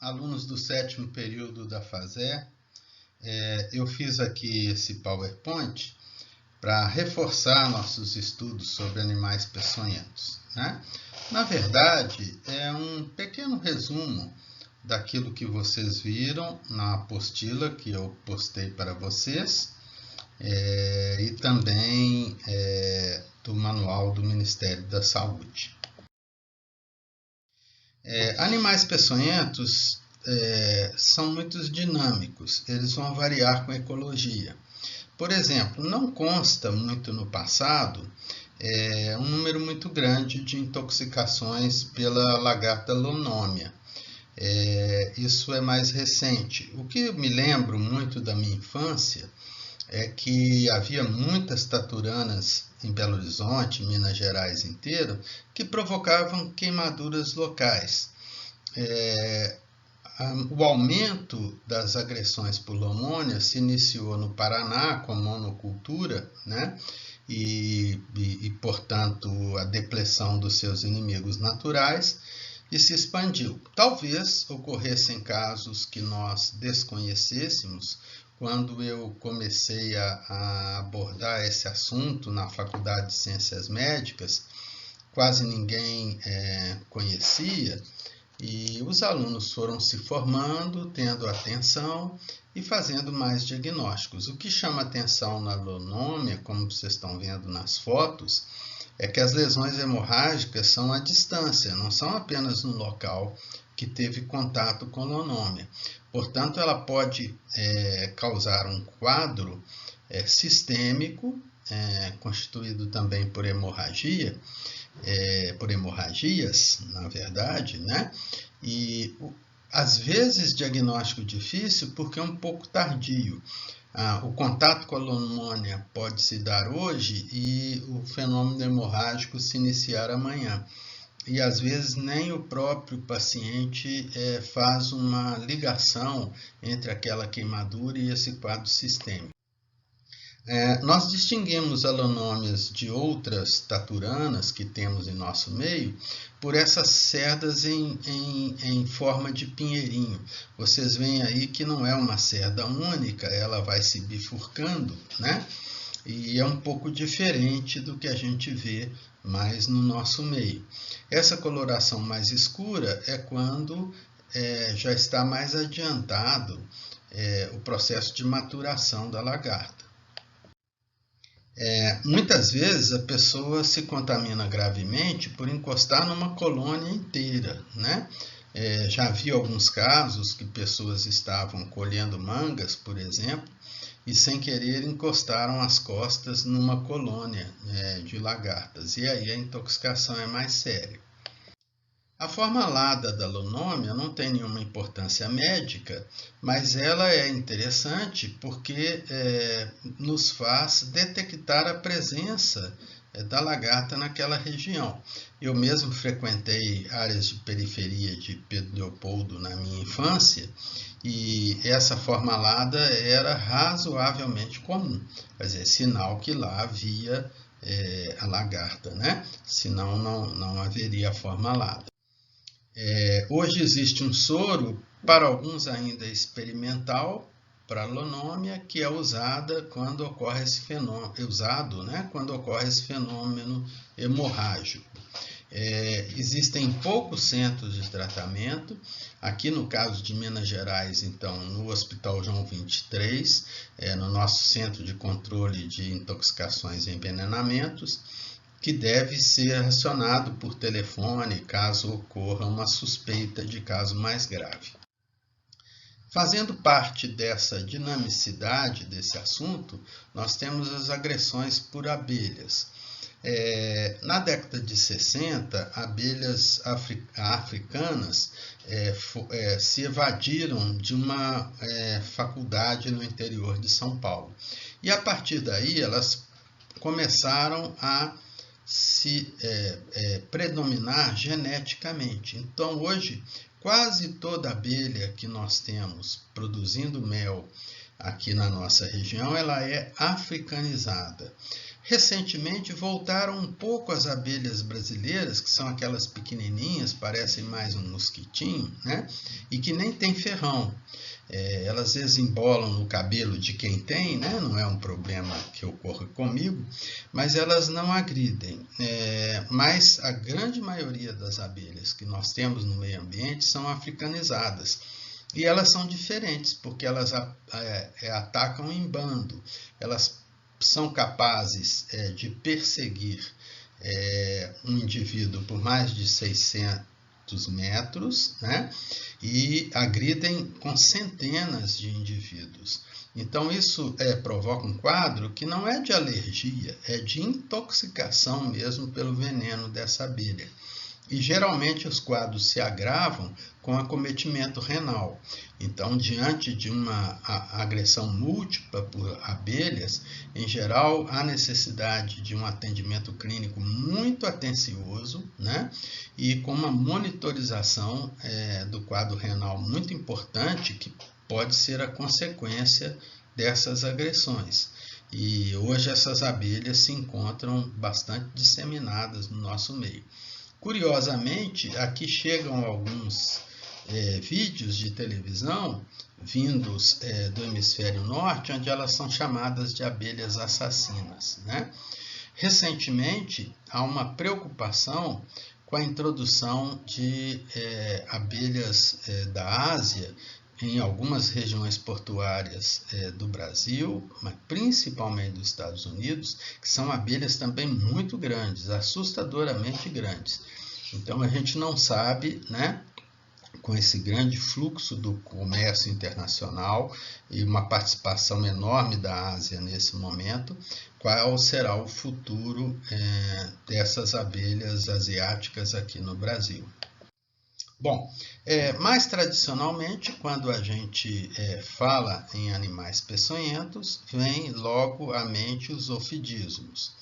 alunos do 7º período da FASE. Eu fiz aqui esse PowerPoint para reforçar nossos estudos sobre animais peçonhentos, né? Na verdade, é um pequeno resumo daquilo que vocês viram na apostila que eu postei para vocês e também do manual do Ministério da Saúde. Animais peçonhentos são muito dinâmicos, eles vão variar com a ecologia. Por exemplo, não consta muito no passado um número muito grande de intoxicações pela lagarta Lonomia. Isso é mais recente. O que eu me lembro muito da minha infância é que havia muitas taturanas em Belo Horizonte, Minas Gerais inteiro, que provocavam queimaduras locais. O aumento das agressões por Lonomia se iniciou no Paraná com monocultura, né? E, portanto, a depleção dos seus inimigos naturais, e se expandiu. Talvez ocorressem casos que nós desconhecêssemos. Quando eu comecei a abordar esse assunto na Faculdade de Ciências Médicas, quase ninguém conhecia, e os alunos foram se formando, tendo atenção e fazendo mais diagnósticos. O que chama atenção na Lonomia, como vocês estão vendo nas fotos, é que as lesões hemorrágicas são à distância, não são apenas no local que teve contato com Lonomia. Portanto, ela pode causar um quadro sistêmico, constituído também por hemorragia, por hemorragias, na verdade, né? E às vezes diagnóstico difícil porque é um pouco tardio. O contato com a Lonomia pode se dar hoje e o fenômeno hemorrágico se iniciar amanhã. E às vezes nem o próprio paciente faz uma ligação entre aquela queimadura e esse quadro sistêmico. Nós distinguimos Lonomias de outras taturanas que temos em nosso meio por essas cerdas em forma de pinheirinho. Vocês veem aí que não é uma cerda única, ela vai se bifurcando, né? E é um pouco diferente do que a gente vê mais no nosso meio. Essa coloração mais escura é quando já está mais adiantado o processo de maturação da lagarta. Muitas vezes a pessoa se contamina gravemente por encostar numa colônia inteira, né? Já vi alguns casos que pessoas estavam colhendo mangas, por exemplo, e sem querer encostaram as costas numa colônia de lagartas, e aí a intoxicação é mais séria. A forma alada da Lonomia não tem nenhuma importância médica, mas ela é interessante porque nos faz detectar a presença da lagarta naquela região. Eu mesmo frequentei áreas de periferia de Pedro Leopoldo na minha infância e essa forma alada era razoavelmente comum, quer dizer, sinal que lá havia a lagarta, né? Senão não haveria a forma alada. Hoje existe um soro, para alguns ainda experimental, para a Lonomia, que é usado quando ocorre esse fenômeno hemorrágico. Existem poucos centros de tratamento. Aqui no caso de Minas Gerais, então, no Hospital João 23, no nosso Centro de Controle de Intoxicações e Envenenamentos, que deve ser acionado por telefone caso ocorra uma suspeita de caso mais grave. Fazendo parte dessa dinamicidade desse assunto, nós temos as agressões por abelhas. Na década de 60, abelhas africanas se evadiram de uma faculdade no interior de São Paulo. E a partir daí elas começaram a se predominar geneticamente. Então, hoje, quase toda abelha que nós temos produzindo mel aqui na nossa região, ela é africanizada. Recentemente voltaram um pouco as abelhas brasileiras, que são aquelas pequenininhas, parecem mais um mosquitinho, né? E que nem tem ferrão. Elas às vezes embolam no cabelo de quem tem, né? Não é um problema que ocorre comigo, mas elas não agridem. Mas a grande maioria das abelhas que nós temos no meio ambiente são africanizadas. E elas são diferentes, porque elas atacam em bando. Elas são capazes de perseguir um indivíduo por mais de 600 metros, né? E agridem com centenas de indivíduos. Então, isso provoca um quadro que não é de alergia, é de intoxicação mesmo pelo veneno dessa abelha. E geralmente os quadros se agravam com acometimento renal. Então, diante de uma agressão múltipla por abelhas, em geral, há necessidade de um atendimento clínico muito atencioso, né? E com uma monitorização do quadro renal muito importante, que pode ser a consequência dessas agressões. E hoje essas abelhas se encontram bastante disseminadas no nosso meio. Curiosamente, aqui chegam alguns vídeos de televisão vindos do hemisfério norte, onde elas são chamadas de abelhas assassinas, né? Recentemente, há uma preocupação com a introdução de abelhas da Ásia em algumas regiões portuárias do Brasil, mas principalmente dos Estados Unidos, que são abelhas também muito grandes, assustadoramente grandes. Então a gente não sabe, né, com esse grande fluxo do comércio internacional e uma participação enorme da Ásia nesse momento, qual será o futuro dessas abelhas asiáticas aqui no Brasil. Bom, mais tradicionalmente, quando a gente fala em animais peçonhentos, vem logo à mente os ofidismos.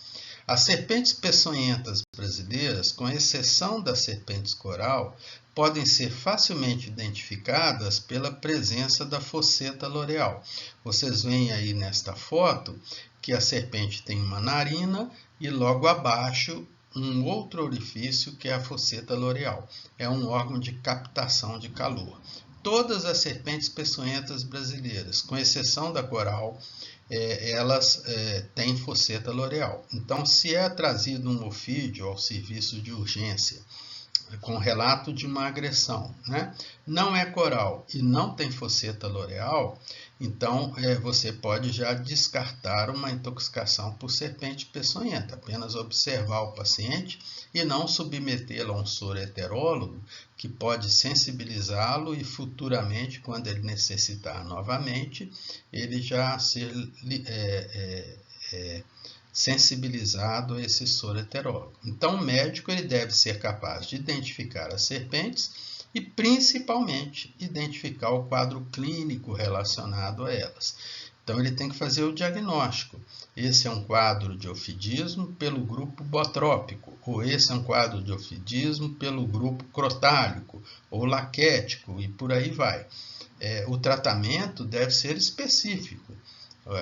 As serpentes peçonhentas brasileiras, com exceção das serpentes coral, podem ser facilmente identificadas pela presença da fosseta loreal. Vocês veem aí nesta foto que a serpente tem uma narina e logo abaixo um outro orifício que é a fosseta loreal. É um órgão de captação de calor. Todas as serpentes peçonhentas brasileiras, com exceção da coral, elas têm fosseta loreal. Então, se é trazido um ofídio ao serviço de urgência com relato de uma agressão, né, não é coral e não tem fosseta loreal, então você pode já descartar uma intoxicação por serpente peçonhenta, apenas observar o paciente e não submetê-lo a um soro heterólogo, que pode sensibilizá-lo e futuramente, quando ele necessitar novamente, ele já ser sensibilizado a esse soro heterólogo. Então, o médico ele deve ser capaz de identificar as serpentes e, principalmente, identificar o quadro clínico relacionado a elas. Então, ele tem que fazer o diagnóstico. Esse é um quadro de ofidismo pelo grupo botrópico, ou esse é um quadro de ofidismo pelo grupo crotálico, ou laquético, e por aí vai. O tratamento deve ser específico.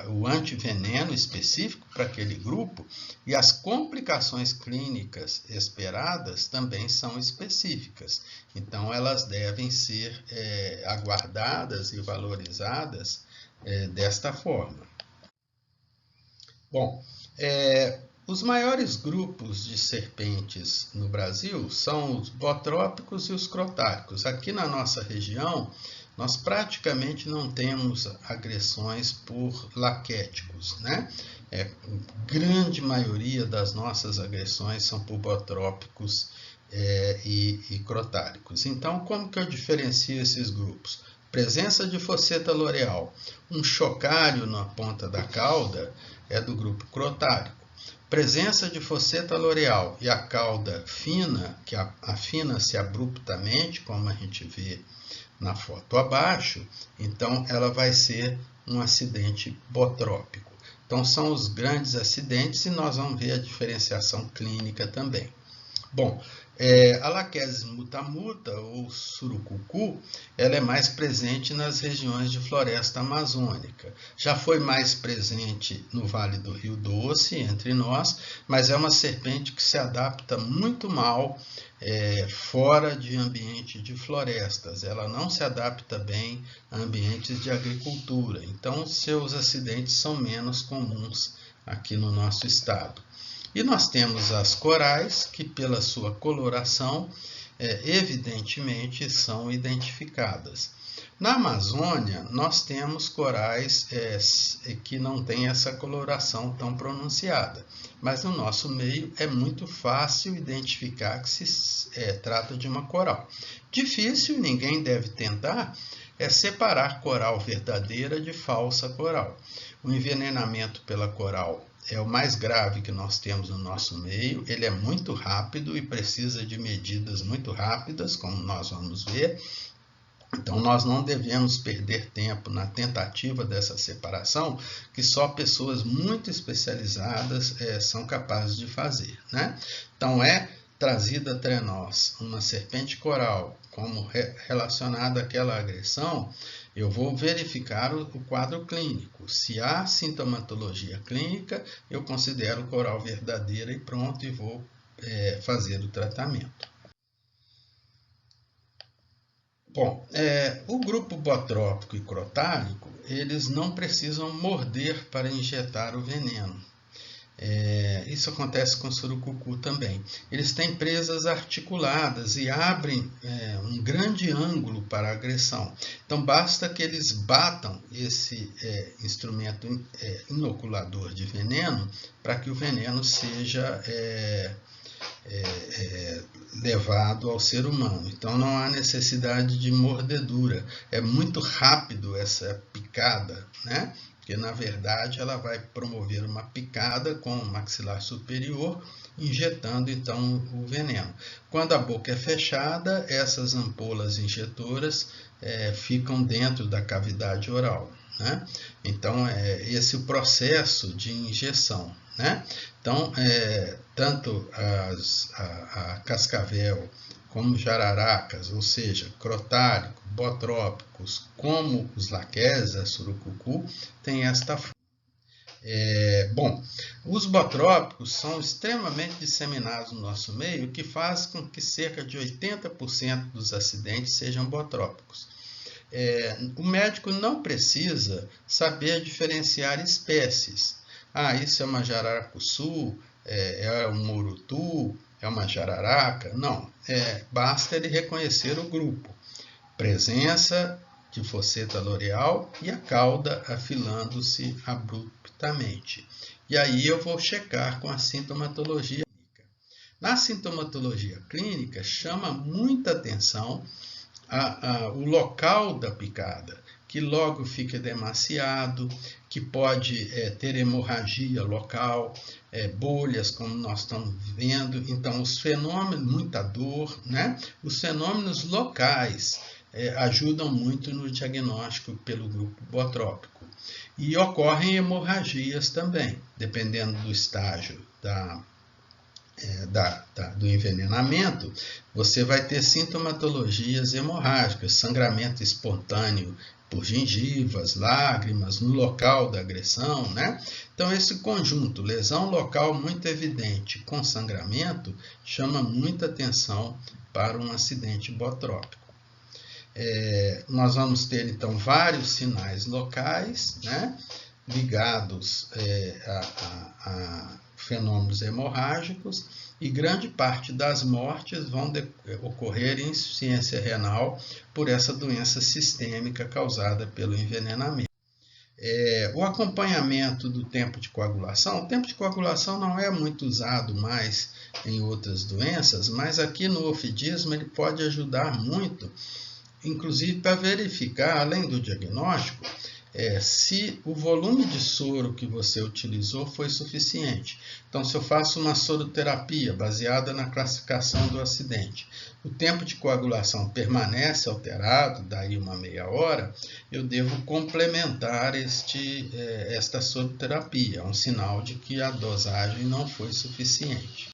O antiveneno específico para aquele grupo e as complicações clínicas esperadas também são específicas. Então, elas devem ser aguardadas e valorizadas desta forma. Bom, os maiores grupos de serpentes no Brasil são os botrópicos e os crotálicos. Aqui na nossa região, nós praticamente não temos agressões por laquéticos, né? Grande maioria das nossas agressões são por botrópicos e crotálicos. Então, como que eu diferencio esses grupos? Presença de fosseta loreal. Um chocalho na ponta da cauda é do grupo crotálico. Presença de fosseta loreal e a cauda fina, que afina-se abruptamente, como a gente vê na foto abaixo, então ela vai ser um acidente botrópico. Então são os grandes acidentes e nós vamos ver a diferenciação clínica também. Bom, a Lachesis mutamuta, ou surucucu, ela é mais presente nas regiões de floresta amazônica. Já foi mais presente no Vale do Rio Doce, entre nós, mas é uma serpente que se adapta muito mal fora de ambiente de florestas. Ela não se adapta bem a ambientes de agricultura, então seus acidentes são menos comuns aqui no nosso estado. E nós temos as corais, que pela sua coloração, evidentemente, são identificadas. Na Amazônia, nós temos corais que não têm essa coloração tão pronunciada, mas no nosso meio é muito fácil identificar que se trata de uma coral. Difícil, ninguém deve tentar, é separar coral verdadeira de falsa coral. O envenenamento pela coral é o mais grave que nós temos no nosso meio, ele é muito rápido e precisa de medidas muito rápidas, como nós vamos ver. Então, nós não devemos perder tempo na tentativa dessa separação, que só pessoas muito especializadas são capazes de fazer, né? Então, trazida até nós uma serpente coral como relacionada àquela agressão, eu vou verificar o quadro clínico. Se há sintomatologia clínica, eu considero coral verdadeira e pronto, e vou fazer o tratamento. Bom, o grupo botrópico e crotálico, eles não precisam morder para injetar o veneno. Isso acontece com o surucucu também. Eles têm presas articuladas e abrem um grande ângulo para a agressão. Então, basta que eles batam esse instrumento inoculador de veneno para que o veneno seja levado ao ser humano. Então, não há necessidade de mordedura. É muito rápido essa picada, né? Porque, na verdade, ela vai promover uma picada com o maxilar superior, injetando, então, o veneno. Quando a boca é fechada, essas ampolas injetoras ficam dentro da cavidade oral, né? Então, esse é o processo de injeção, né? Então, tanto a cascavel como jararacas, ou seja, crotálico, botrópicos, como os lachesis, a surucucu, tem esta forma. Bom, os botrópicos são extremamente disseminados no nosso meio, o que faz com que cerca de 80% dos acidentes sejam botrópicos. O médico não precisa saber diferenciar espécies. Isso é uma jararacuçu, é um murutu, é uma jararaca. Não, basta ele reconhecer o grupo. Presença de fosseta loreal e a cauda afilando-se abruptamente. E aí eu vou checar com a sintomatologia clínica. Na sintomatologia clínica, chama muita atenção o local da picada, que logo fica edemaciado, que pode ter hemorragia local, bolhas, como nós estamos vendo. Então, os fenômenos, muita dor, né? Os fenômenos locais ajudam muito no diagnóstico pelo grupo botrópico. E ocorrem hemorragias também, dependendo do estágio do envenenamento, você vai ter sintomatologias hemorrágicas, sangramento espontâneo por gengivas, lágrimas no local da agressão, né? Então, esse conjunto, lesão local muito evidente com sangramento, chama muita atenção para um acidente botrópico. Nós vamos ter, então, vários sinais locais, né, ligados a fenômenos hemorrágicos, e grande parte das mortes vão ocorrer em insuficiência renal por essa doença sistêmica causada pelo envenenamento. O acompanhamento do tempo de coagulação. O tempo de coagulação não é muito usado mais em outras doenças, mas aqui no ofidismo ele pode ajudar muito, inclusive para verificar, além do diagnóstico, se o volume de soro que você utilizou foi suficiente. Então, se eu faço uma soroterapia baseada na classificação do acidente, o tempo de coagulação permanece alterado, daí uma meia hora, eu devo complementar esta soroterapia, um sinal de que a dosagem não foi suficiente.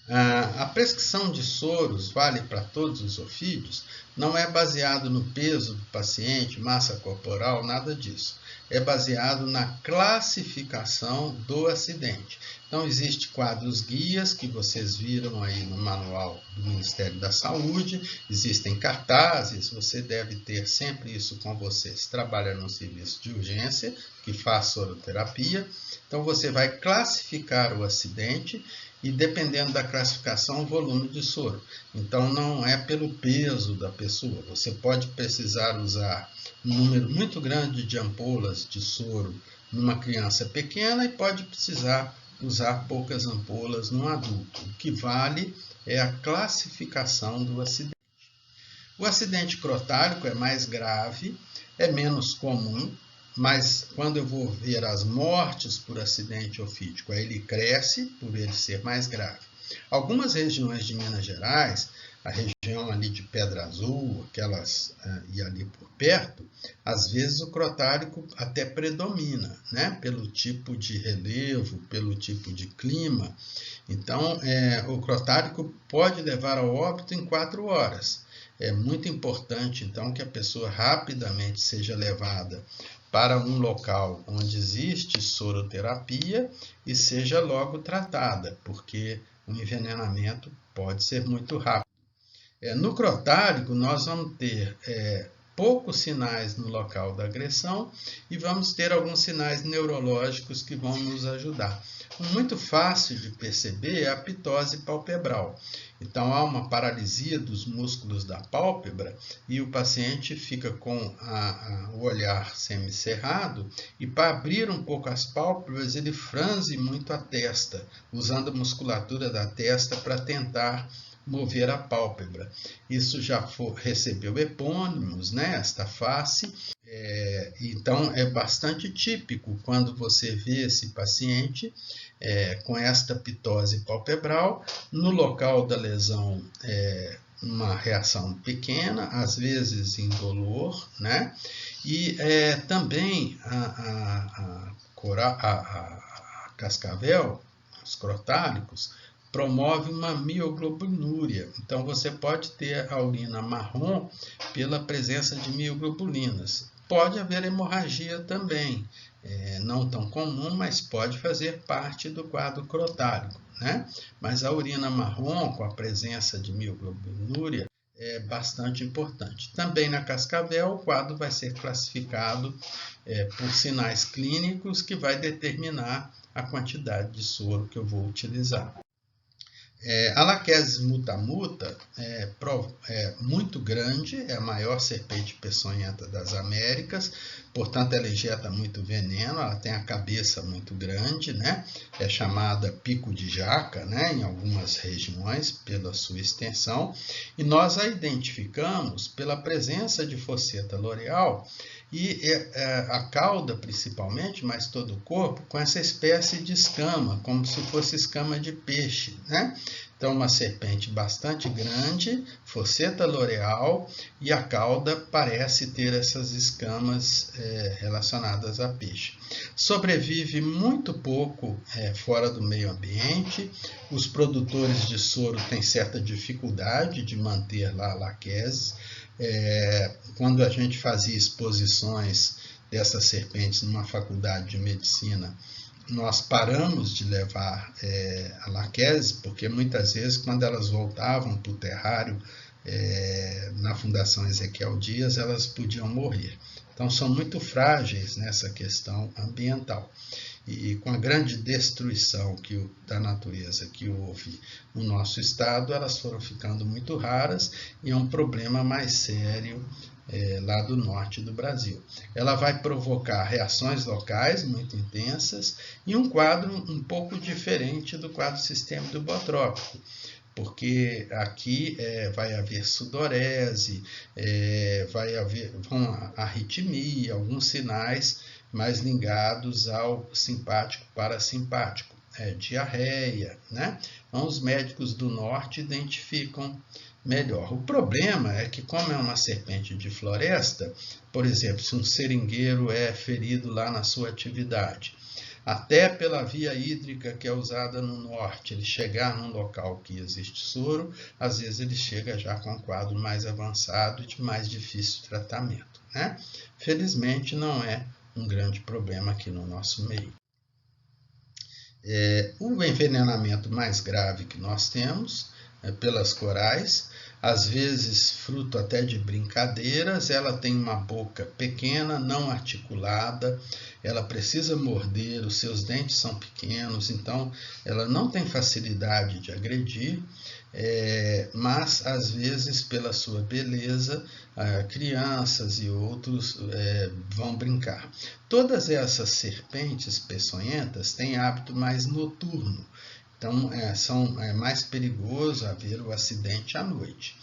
A prescrição de soros vale para todos os ofídeos, não é baseado no peso do paciente, massa corporal, nada disso. É baseado na classificação do acidente. Então, existem quadros guias que vocês viram aí no manual do Ministério da Saúde, existem cartazes, você deve ter sempre isso com você. Se trabalha num serviço de urgência, que faz soroterapia, então você vai classificar o acidente e, dependendo da classificação, o volume de soro. Então, não é pelo peso da pessoa. Você pode precisar usar um número muito grande de ampolas de soro numa criança pequena e pode precisar usar poucas ampolas num adulto. O que vale é a classificação do acidente. O acidente crotálico é mais grave, é menos comum, mas quando eu vou ver as mortes por acidente ofídico, aí ele cresce por ele ser mais grave. Algumas regiões de Minas Gerais, a região ali de Pedra Azul, aquelas e ali por perto, às vezes o crotálico até predomina, né? Pelo tipo de relevo, pelo tipo de clima. Então, o crotálico pode levar ao óbito em 4 horas. É muito importante, então, que a pessoa rapidamente seja levada para um local onde existe soroterapia e seja logo tratada, porque o envenenamento pode ser muito rápido. No crotálico, nós vamos ter poucos sinais no local da agressão e vamos ter alguns sinais neurológicos que vão nos ajudar. Muito fácil de perceber é a ptose palpebral. Então, há uma paralisia dos músculos da pálpebra e o paciente fica com o olhar semicerrado e, para abrir um pouco as pálpebras, ele franze muito a testa, usando a musculatura da testa para tentar mover a pálpebra. Isso já recebeu epônimos, né? Esta face. Então, é bastante típico quando você vê esse paciente com esta ptose palpebral, no local da lesão uma reação pequena, às vezes indolor, né? E também a cascavel, os crotálicos, promove uma mioglobinuria. Então, você pode ter a urina marrom pela presença de mioglobulinas. Pode haver hemorragia também, não tão comum, mas pode fazer parte do quadro crotálico, né? Mas a urina marrom, com a presença de mioglobinuria, é bastante importante. Também na cascavel, o quadro vai ser classificado por sinais clínicos que vai determinar a quantidade de soro que eu vou utilizar. A Lachesis mutamuta é muito grande, é a maior serpente peçonhenta das Américas, portanto ela injeta muito veneno, ela tem a cabeça muito grande, né? É chamada pico de jaca, né? Em algumas regiões, pela sua extensão, e nós a identificamos pela presença de fosseta loreal e a cauda principalmente, mas todo o corpo, com essa espécie de escama, como se fosse escama de peixe, né? Então, uma serpente bastante grande, fosseta loreal, e a cauda parece ter essas escamas relacionadas a peixe. Sobrevive muito pouco fora do meio ambiente. Os produtores de soro têm certa dificuldade de manter lá a Lachesis. Quando a gente fazia exposições dessas serpentes numa faculdade de medicina, nós paramos de levar a Lachesis, porque muitas vezes, quando elas voltavam para o terrário na Fundação Ezequiel Dias, elas podiam morrer. Então, são muito frágeis nessa questão ambiental. E com a grande destruição da natureza que houve no nosso estado, elas foram ficando muito raras e é um problema mais sério lá do norte do Brasil. Ela vai provocar reações locais muito intensas e um quadro um pouco diferente do quadro sistêmico do botrópico, porque aqui vai haver sudorese, vai haver arritmia, alguns sinais mais ligados ao simpático parasimpático, diarreia, né? Então, os médicos do norte identificam melhor. O problema é que, como é uma serpente de floresta, por exemplo, se um seringueiro é ferido lá na sua atividade, até pela via hídrica que é usada no norte, ele chegar num local que existe soro, às vezes ele chega já com um quadro mais avançado e de mais difícil tratamento, né? Felizmente não é um grande problema aqui no nosso meio. O envenenamento mais grave que nós temos é pelas corais, às vezes fruto até de brincadeiras. Ela tem uma boca pequena, não articulada, ela precisa morder, os seus dentes são pequenos, então ela não tem facilidade de agredir, mas às vezes pela sua beleza, crianças e outros vão brincar. Todas essas serpentes peçonhentas têm hábito mais noturno, então é mais perigoso haver o acidente à noite.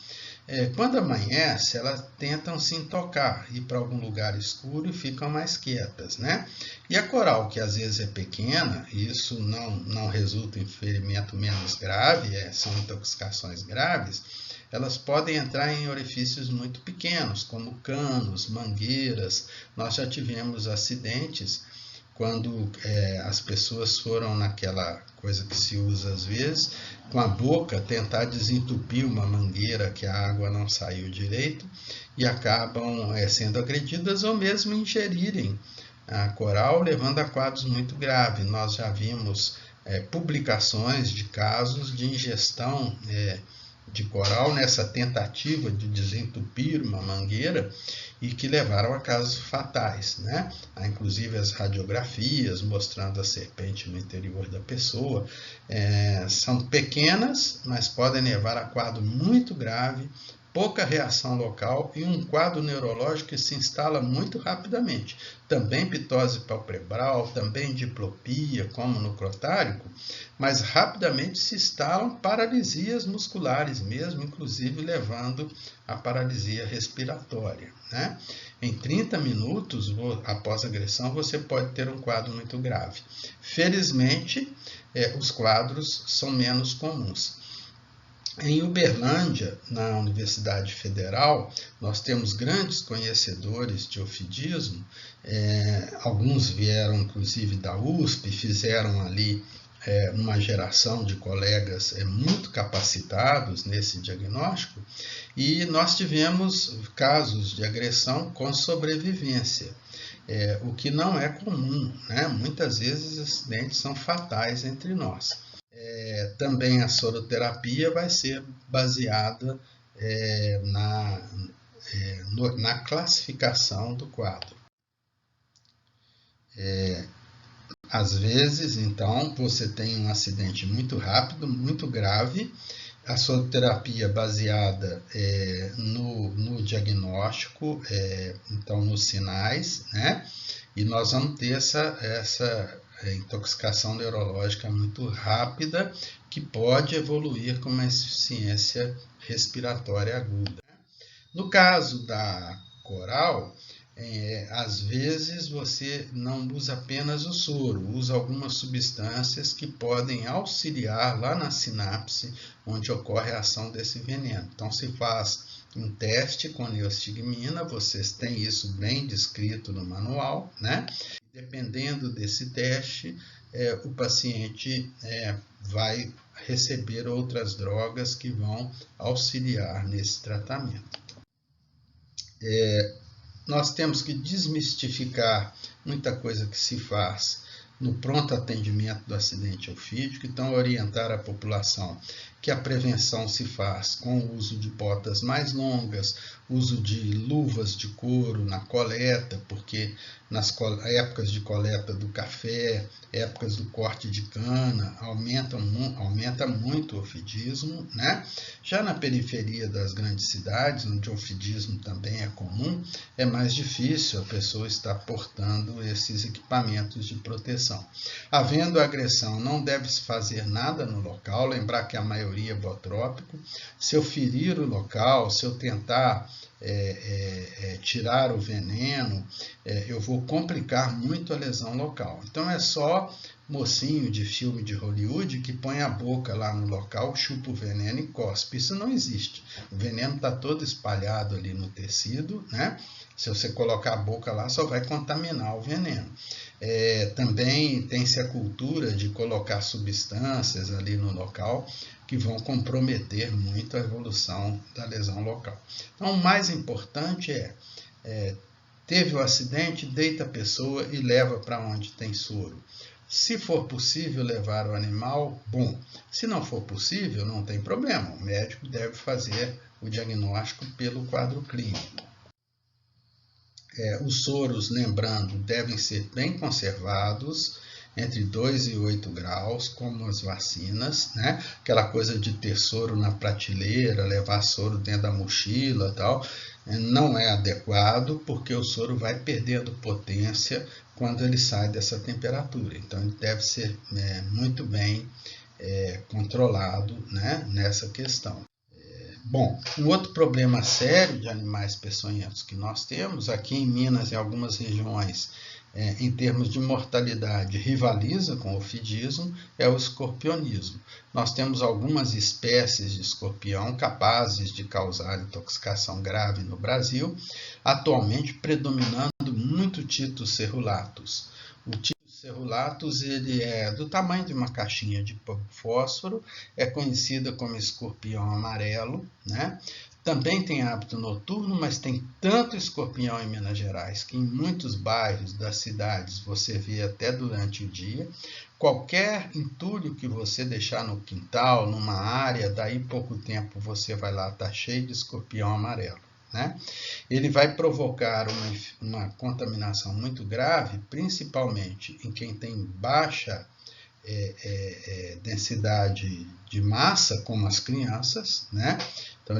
Quando amanhece, elas tentam se intocar, ir para algum lugar escuro e ficam mais quietas, né? E a coral, que às vezes é pequena, isso não resulta em ferimento menos grave, são intoxicações graves, elas podem entrar em orifícios muito pequenos, como canos, mangueiras. Nós já tivemos acidentes quando as pessoas foram naquela coisa que se usa às vezes, com a boca tentar desentupir uma mangueira que a água não saiu direito e acabam sendo agredidas ou mesmo ingerirem a coral, levando a quadros muito graves. Nós já vimos publicações de casos de ingestão de coral nessa tentativa de desentupir uma mangueira e que levaram a casos fatais, né? Há inclusive as radiografias mostrando a serpente no interior da pessoa. São pequenas, mas podem levar a quadro muito grave, pouca reação local e um quadro neurológico que se instala muito rapidamente. Também pitose palpebral, também diplopia, como no crotárico, mas rapidamente se instalam paralisias musculares mesmo, inclusive levando à paralisia respiratória, né? Em 30 minutos após a agressão, você pode ter um quadro muito grave. Felizmente, os quadros são menos comuns. Em Uberlândia, na Universidade Federal, nós temos grandes conhecedores de ofidismo, alguns vieram inclusive da USP, fizeram ali uma geração de colegas muito capacitados nesse diagnóstico, e nós tivemos casos de agressão com sobrevivência, o que não é comum, né? Muitas vezes os acidentes são fatais entre nós. Também a soroterapia vai ser baseada na classificação do quadro. Às vezes, então, você tem um acidente muito rápido, muito grave, a soroterapia baseada no diagnóstico, então nos sinais, né? E nós vamos ter essa intoxicação neurológica muito rápida, que pode evoluir com uma insuficiência respiratória aguda. No caso da coral, às vezes você não usa apenas o soro, usa algumas substâncias que podem auxiliar lá na sinapse, onde ocorre a ação desse veneno. Então se faz um teste com neostigmina, vocês têm isso bem descrito no manual, né? Dependendo desse teste, o paciente vai receber outras drogas que vão auxiliar nesse tratamento. Nós temos que desmistificar muita coisa que se faz no pronto atendimento do acidente ofídico, então orientar a população que a prevenção se faz com o uso de botas mais longas, uso de luvas de couro na coleta, porque nas épocas de coleta do café, épocas do corte de cana, aumenta muito o ofidismo, né? Já na periferia das grandes cidades, onde o ofidismo também é comum, é mais difícil a pessoa estar portando esses equipamentos de proteção. Havendo agressão, não deve-se fazer nada no local, lembrar que a maioria é bootrópico. Se eu ferir o local, se eu tentar tirar o veneno, eu vou complicar muito a lesão local. Então é só mocinho de filme de Hollywood que põe a boca lá no local, chupa o veneno e cospe. Isso não existe. O veneno está todo espalhado ali no tecido, né? Se você colocar a boca lá, só vai contaminar o veneno. Também tem-se a cultura de colocar substâncias ali no local que vão comprometer muito a evolução da lesão local. Então, o mais importante teve o acidente, deita a pessoa e leva para onde tem soro. Se for possível levar o animal, bom. Se não for possível, não tem problema. O médico deve fazer o diagnóstico pelo quadro clínico. Os soros, lembrando, devem ser bem conservados, entre 2 e 8 graus, como as vacinas, né? Aquela coisa de ter soro na prateleira, levar soro dentro da mochila e tal, não é adequado, porque o soro vai perdendo potência quando ele sai dessa temperatura. Então, ele deve ser muito bem controlado, né, nessa questão. Bom, um outro problema sério de animais peçonhentos que nós temos, aqui em Minas, em algumas regiões, em termos de mortalidade, rivaliza com o ofidismo, é o escorpionismo. Nós temos algumas espécies de escorpião capazes de causar intoxicação grave no Brasil, atualmente predominando muito Titus cerulatus. O Titus cerulatus ele é do tamanho de uma caixinha de fósforo, é conhecida como escorpião amarelo, né? Também tem hábito noturno, mas tem tanto escorpião em Minas Gerais que em muitos bairros das cidades você vê até durante o dia. Qualquer entulho que você deixar no quintal, numa área, daí pouco tempo você vai lá, está cheio de escorpião amarelo, né? Ele vai provocar uma contaminação muito grave, principalmente em quem tem baixa densidade de massa, como as crianças, né? Então,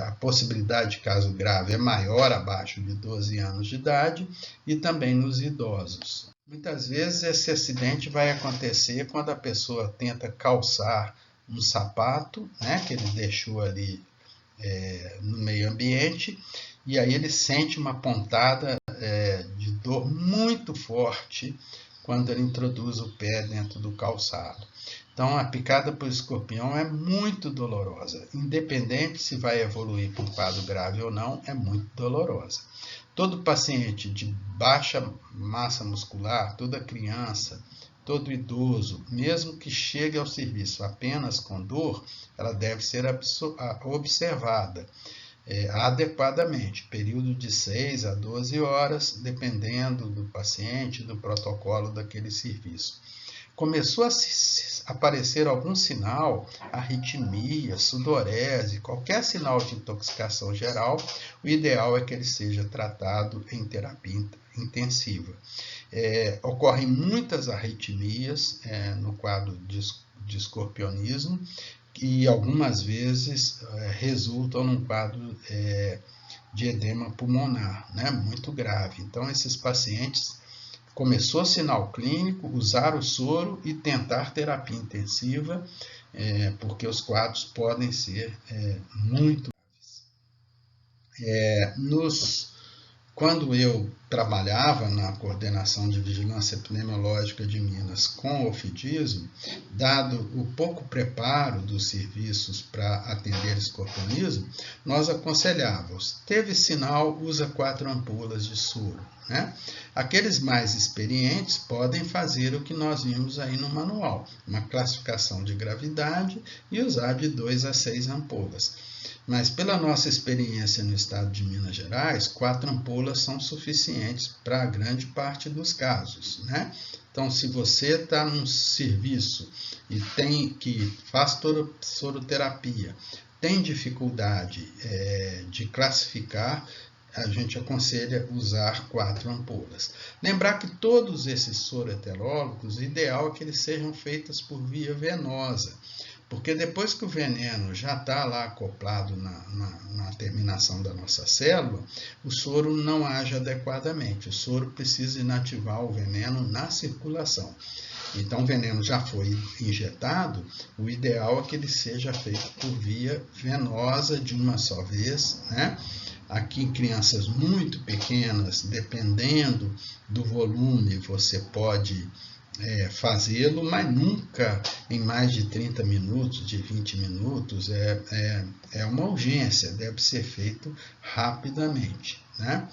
a possibilidade de caso grave é maior abaixo de 12 anos de idade e também nos idosos. Muitas vezes esse acidente vai acontecer quando a pessoa tenta calçar um sapato, né, que ele deixou ali no meio ambiente, e aí ele sente uma pontada de dor muito forte quando ele introduz o pé dentro do calçado. Então, a picada por escorpião é muito dolorosa, independente se vai evoluir para um quadro grave ou não, é muito dolorosa. Todo paciente de baixa massa muscular, toda criança, todo idoso, mesmo que chegue ao serviço apenas com dor, ela deve ser observada adequadamente, período de 6 a 12 horas, dependendo do paciente, do protocolo daquele serviço. Começou a aparecer algum sinal, arritmia, sudorese, qualquer sinal de intoxicação geral, o ideal é que ele seja tratado em terapia intensiva. Ocorrem muitas arritmias no quadro de escorpionismo, e algumas vezes resultam num quadro de edema pulmonar, né, muito grave. Então, esses pacientes começou sinal clínico, usar o soro e tentar terapia intensiva, porque os quadros podem ser muito graves. Quando eu trabalhava na coordenação de vigilância epidemiológica de Minas com ofidismo, dado o pouco preparo dos serviços para atender escorpionismo, nós aconselhávamos, teve sinal, usa 4 ampolas de soro, né? Aqueles mais experientes podem fazer o que nós vimos aí no manual, uma classificação de gravidade e usar de 2 a 6 ampolas. Mas pela nossa experiência no estado de Minas Gerais, 4 ampolas são suficientes para a grande parte dos casos, né? Então, se você está num serviço e faz soroterapia, tem dificuldade de classificar, a gente aconselha usar 4 ampolas. Lembrar que todos esses soroetelólogos, o ideal é que eles sejam feitos por via venosa, porque depois que o veneno já está lá acoplado na terminação da nossa célula, o soro não age adequadamente. O soro precisa inativar o veneno na circulação. Então, o veneno já foi injetado, o ideal é que ele seja feito por via venosa de uma só vez, né? Aqui em crianças muito pequenas, dependendo do volume, você pode fazê-lo, mas nunca em mais de 30 minutos, de 20 minutos, é uma urgência, deve ser feito rapidamente, né?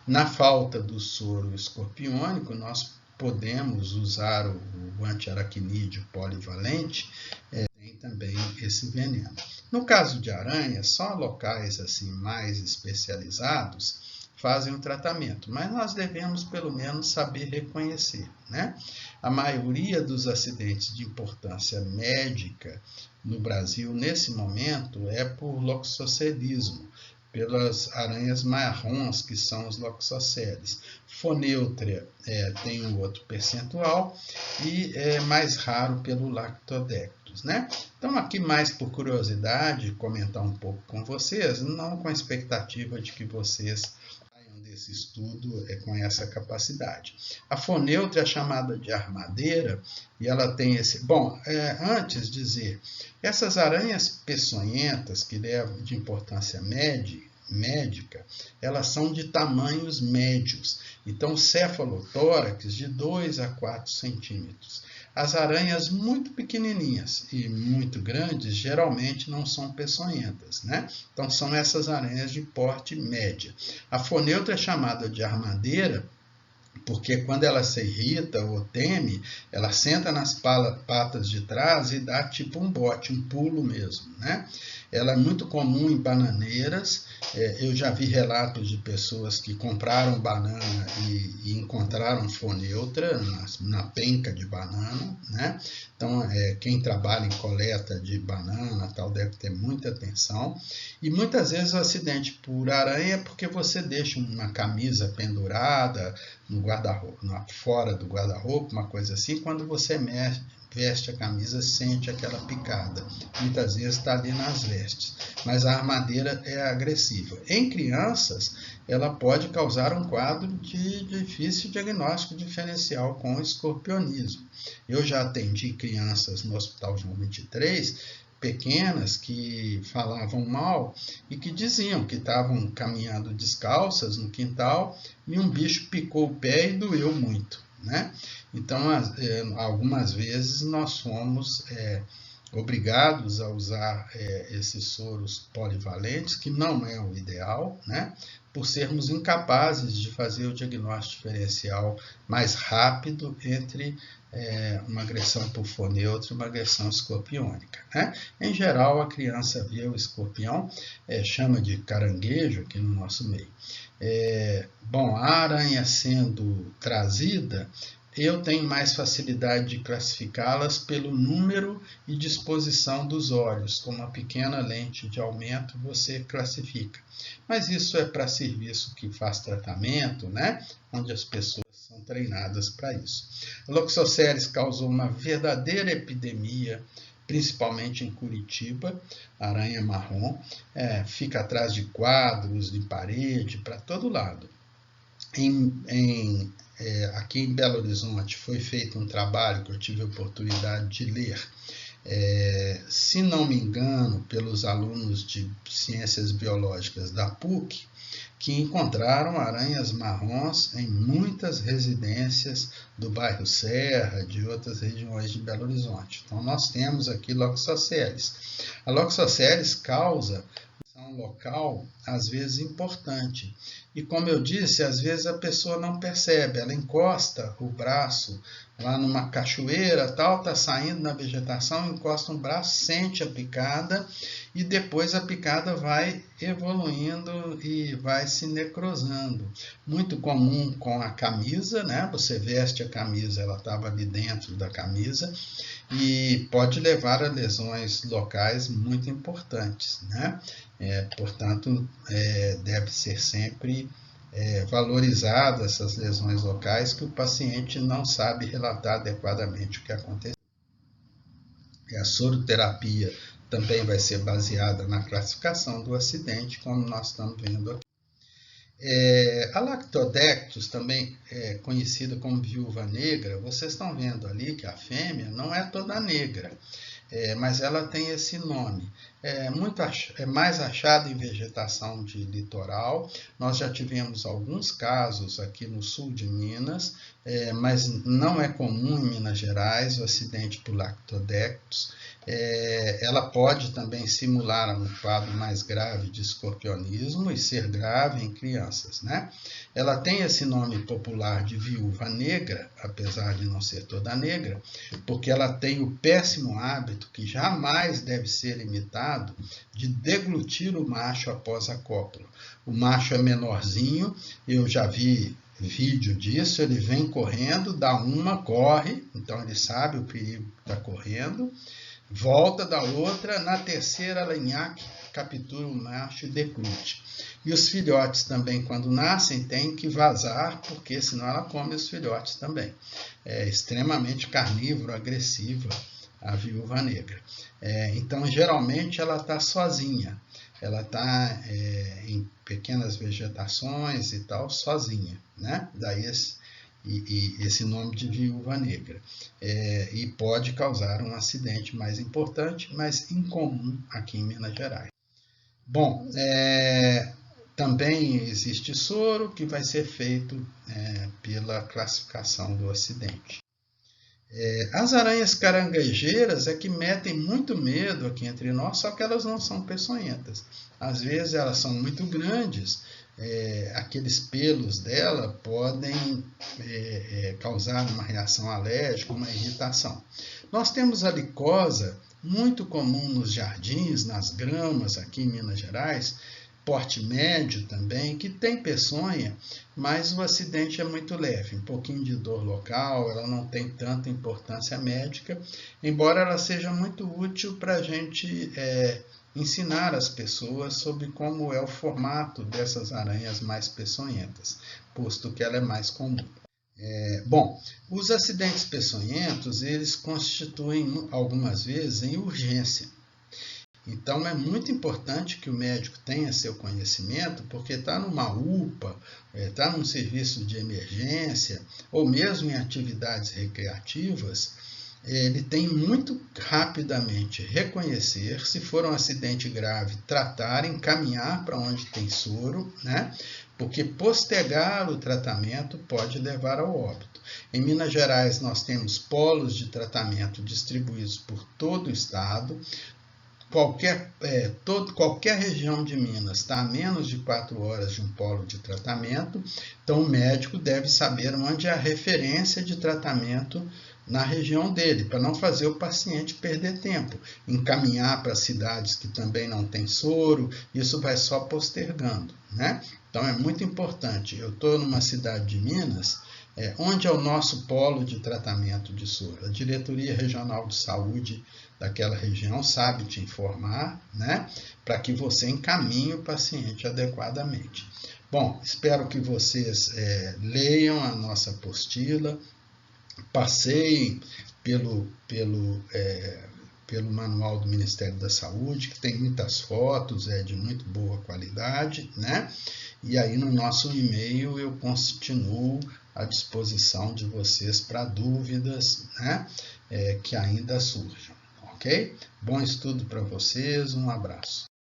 Na falta do soro escorpiônico, nós podemos usar o antiaracnídeo polivalente, tem também esse veneno. No caso de aranha, só locais assim mais especializados fazem o tratamento, mas nós devemos pelo menos saber reconhecer, né? A maioria dos acidentes de importância médica no Brasil nesse momento é por loxoscelismo, pelas aranhas marrons, que são os loxosceles. Fonêutria tem um outro percentual e é mais raro pelo Lactodectus, né? Então, aqui mais por curiosidade, comentar um pouco com vocês, não com a expectativa de que vocês desse estudo com essa capacidade. A fonêutria é chamada de armadeira e ela tem esse... Bom, antes dizer, essas aranhas peçonhentas que levam de importância médica, elas são de tamanhos médios. Então, cefalotórax de 2 a 4 centímetros. As aranhas muito pequenininhas e muito grandes geralmente não são peçonhentas, né? Então são essas aranhas de porte média. A fonêutria é chamada de armadeira porque quando ela se irrita ou teme, ela senta nas patas de trás e dá tipo um bote, um pulo mesmo, né? Ela é muito comum em bananeiras. Eu já vi relatos de pessoas que compraram banana e encontraram fonêutria na penca de banana, né? Então, quem trabalha em coleta de banana tal, deve ter muita atenção. E muitas vezes o acidente por aranha é porque você deixa uma camisa pendurada no guarda-roupa, fora do guarda-roupa, uma coisa assim, quando você veste a camisa, sente aquela picada. Muitas vezes está ali nas vestes. Mas a armadeira é agressiva. Em crianças, ela pode causar um quadro de difícil diagnóstico diferencial com escorpionismo. Eu já atendi crianças no Hospital João 23, pequenas, que falavam mal e que diziam que estavam caminhando descalças no quintal e um bicho picou o pé e doeu muito, né? Então, algumas vezes nós somos obrigados a usar esses soros polivalentes, que não é o ideal, né? Por sermos incapazes de fazer o diagnóstico diferencial mais rápido entre uma agressão por fonêutria e uma agressão escorpiônica, né? Em geral, a criança vê o escorpião, chama de caranguejo aqui no nosso meio. Bom, a aranha sendo trazida, eu tenho mais facilidade de classificá-las pelo número e disposição dos olhos. Com uma pequena lente de aumento, você classifica. Mas isso é para serviço que faz tratamento, né? Onde as pessoas são treinadas para isso. A Loxosceles causou uma verdadeira epidemia, principalmente em Curitiba, aranha marrom, fica atrás de quadros, de parede, para todo lado. Aqui em Belo Horizonte foi feito um trabalho que eu tive a oportunidade de ler, se não me engano, pelos alunos de Ciências Biológicas da PUC, que encontraram aranhas marrons em muitas residências do bairro Serra, de outras regiões de Belo Horizonte. Então, nós temos aqui Loxosceles. A Loxosceles causa um local, às vezes, importante. E, como eu disse, às vezes a pessoa não percebe, ela encosta o braço lá numa cachoeira, tal, está saindo na vegetação, encosta um braço, sente a picada e depois a picada vai evoluindo e vai se necrosando. Muito comum com a camisa, né? Você veste a camisa, ela estava ali dentro da camisa e pode levar a lesões locais muito importantes, né? Portanto, deve ser sempre valorizada essas lesões locais que o paciente não sabe relatar adequadamente o que aconteceu. A soroterapia também vai ser baseada na classificação do acidente, como nós estamos vendo aqui. A Lactodectus, também conhecida como viúva negra, vocês estão vendo ali que a fêmea não é toda negra, mas ela tem esse nome. é mais achado em vegetação de litoral. Nós já tivemos alguns casos aqui no sul de Minas, mas não é comum em Minas Gerais o acidente por Lactodectus. Ela pode também simular um quadro mais grave de escorpionismo e ser grave em crianças, né? Ela tem esse nome popular de viúva negra, apesar de não ser toda negra, porque ela tem o péssimo hábito, que jamais deve ser imitado, de deglutir o macho após a cópula. O macho é menorzinho, eu já vi vídeo disso, ele vem correndo, dá uma, corre, então ele sabe o perigo que está correndo, volta da outra, na terceira ela nhaque, captura o macho e declute. E os filhotes também, quando nascem, têm que vazar, porque senão ela come os filhotes também. É extremamente carnívora, agressiva, a viúva negra. Então, geralmente, ela está sozinha. Ela está em pequenas vegetações e tal, sozinha, né? Daí esse nome de viúva negra. E pode causar um acidente mais importante, mas incomum aqui em Minas Gerais. Bom, também existe soro que vai ser feito pela classificação do acidente. As aranhas caranguejeiras é que metem muito medo aqui entre nós, só que elas não são peçonhentas. Às vezes elas são muito grandes, aqueles pelos dela podem causar uma reação alérgica, uma irritação. Nós temos a licosa, muito comum nos jardins, nas gramas aqui em Minas Gerais, porte médio também, que tem peçonha, mas o acidente é muito leve, um pouquinho de dor local, ela não tem tanta importância médica, embora ela seja muito útil para a gente ensinar as pessoas sobre como é o formato dessas aranhas mais peçonhentas, posto que ela é mais comum. Bom, os acidentes peçonhentos, eles constituem algumas vezes em urgência. Então, é muito importante que o médico tenha seu conhecimento, porque está numa UPA, está num serviço de emergência, ou mesmo em atividades recreativas, ele tem muito rapidamente reconhecer, se for um acidente grave, tratar, encaminhar para onde tem soro, né? Porque postergar o tratamento pode levar ao óbito. Em Minas Gerais, nós temos polos de tratamento distribuídos por todo o estado. Qualquer região de Minas está a menos de 4 horas de um polo de tratamento, então o médico deve saber onde é a referência de tratamento na região dele, para não fazer o paciente perder tempo, encaminhar para cidades que também não tem soro, isso vai só postergando, né? Então é muito importante. Eu estou numa cidade de Minas, onde é o nosso polo de tratamento de soro? A Diretoria Regional de Saúde daquela região sabe te informar, né? Para que você encaminhe o paciente adequadamente. Bom, espero que vocês leiam a nossa apostila, passeiem pelo manual do Ministério da Saúde, que tem muitas fotos, de muito boa qualidade, né? E aí no nosso e-mail eu continuo à disposição de vocês para dúvidas, né? Que ainda surjam, ok? Bom estudo para vocês, um abraço.